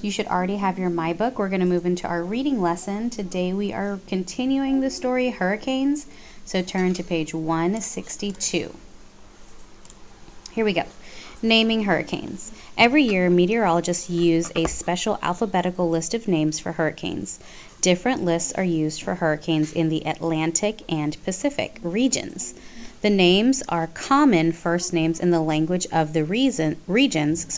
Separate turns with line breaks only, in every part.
You should already have your MyBook. We're going to move into our reading lesson. Today we are continuing the story Hurricanes, so turn to page 162. Here we go. Naming hurricanes. Every year, meteorologists use a special alphabetical list of names for hurricanes. Different lists are used for hurricanes in the Atlantic and Pacific regions. The names are common first names in the language of the regions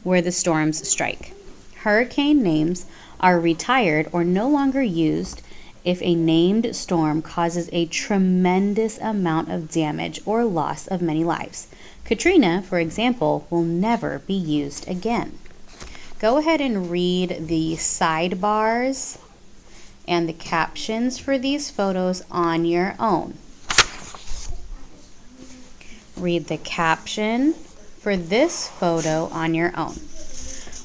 where the storms strike. Hurricane names are retired or no longer used if a named storm causes a tremendous amount of damage or loss of many lives. Katrina, for example, will never be used again. Go ahead and read the sidebars and the captions for these photos on your own. Read the caption for this photo on your own.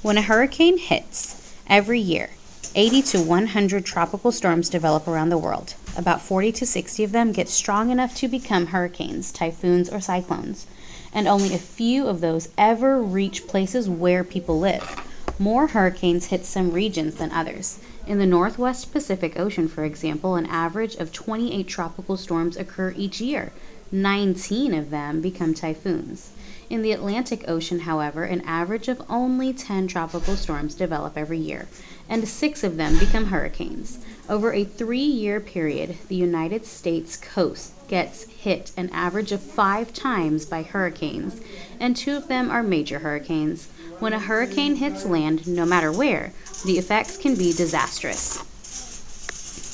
When a hurricane hits, every year, 80 to 100 tropical storms develop around the world. About 40 to 60 of them get strong enough to become hurricanes, typhoons, or cyclones, and only a few of those ever reach places where people live. More hurricanes hit some regions than others. In the Northwest Pacific Ocean, for example, an average of 28 tropical storms occur each year. 19 of them become typhoons. In the Atlantic Ocean, however, an average of only 10 tropical storms develop every year, and 6 of them become hurricanes. Over a 3-year period, the United States coast gets hit an average of 5 times by hurricanes, and 2 of them are major hurricanes. When a hurricane hits land, no matter where, the effects can be disastrous.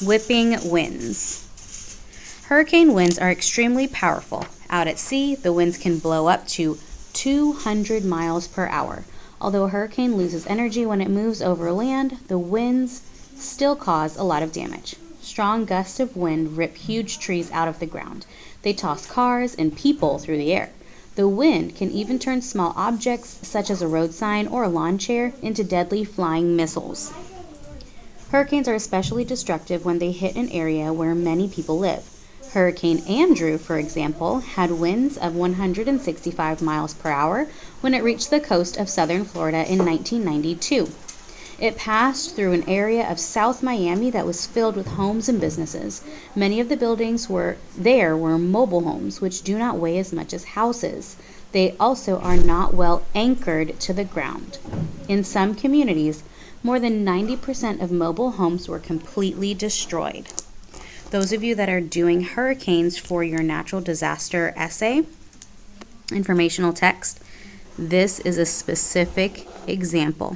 Whipping winds. Hurricane winds are extremely powerful. Out at sea, the winds can blow up to 200 miles per hour. Although a hurricane loses energy when it moves over land, the winds still cause a lot of damage. Strong gusts of wind rip huge trees out of the ground. They toss cars and people through the air. The wind can even turn small objects, such as a road sign or a lawn chair, into deadly flying missiles. Hurricanes are especially destructive when they hit an area where many people live. Hurricane Andrew, for example, had winds of 165 miles per hour when it reached the coast of southern Florida in 1992. It passed through an area of South Miami that was filled with homes and businesses. Many of the buildings were mobile homes, which do not weigh as much as houses. They also are not well anchored to the ground. In some communities, more than 90% of mobile homes were completely destroyed. Those of you that are doing hurricanes for your natural disaster essay, informational text, this is a specific example.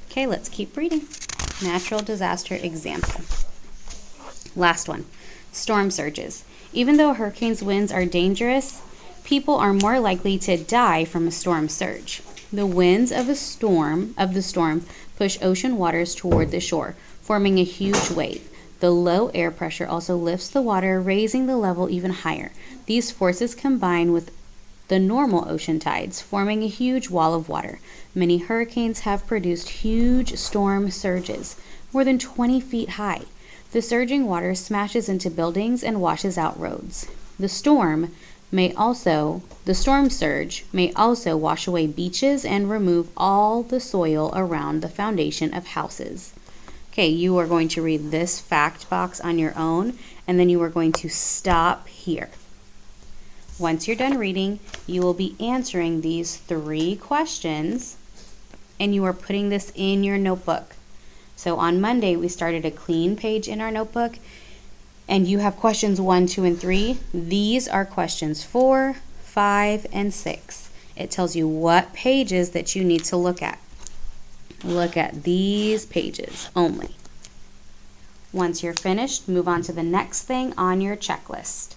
Okay, let's keep reading. Natural disaster example. Last one, storm surges. Even though hurricanes' winds are dangerous, people are more likely to die from a storm surge. The winds of the storm push ocean waters toward the shore, forming a huge wave. The low air pressure also lifts the water, raising the level even higher. These forces combine with the normal ocean tides, forming a huge wall of water. Many hurricanes have produced huge storm surges, more than 20 feet high. The surging water smashes into buildings and washes out roads. The storm surge may also wash away beaches and remove all the soil around the foundation of houses. Okay, you are going to read this fact box on your own, and then you are going to stop here. Once you're done reading, you will be answering these 3 questions, and you are putting this in your notebook. So on Monday, we started a clean page in our notebook, and you have questions 1, 2, and 3. These are questions 4, 5, and 6. It tells you what pages that you need to look at. Look at these pages only. Once you're finished, move on to the next thing on your checklist.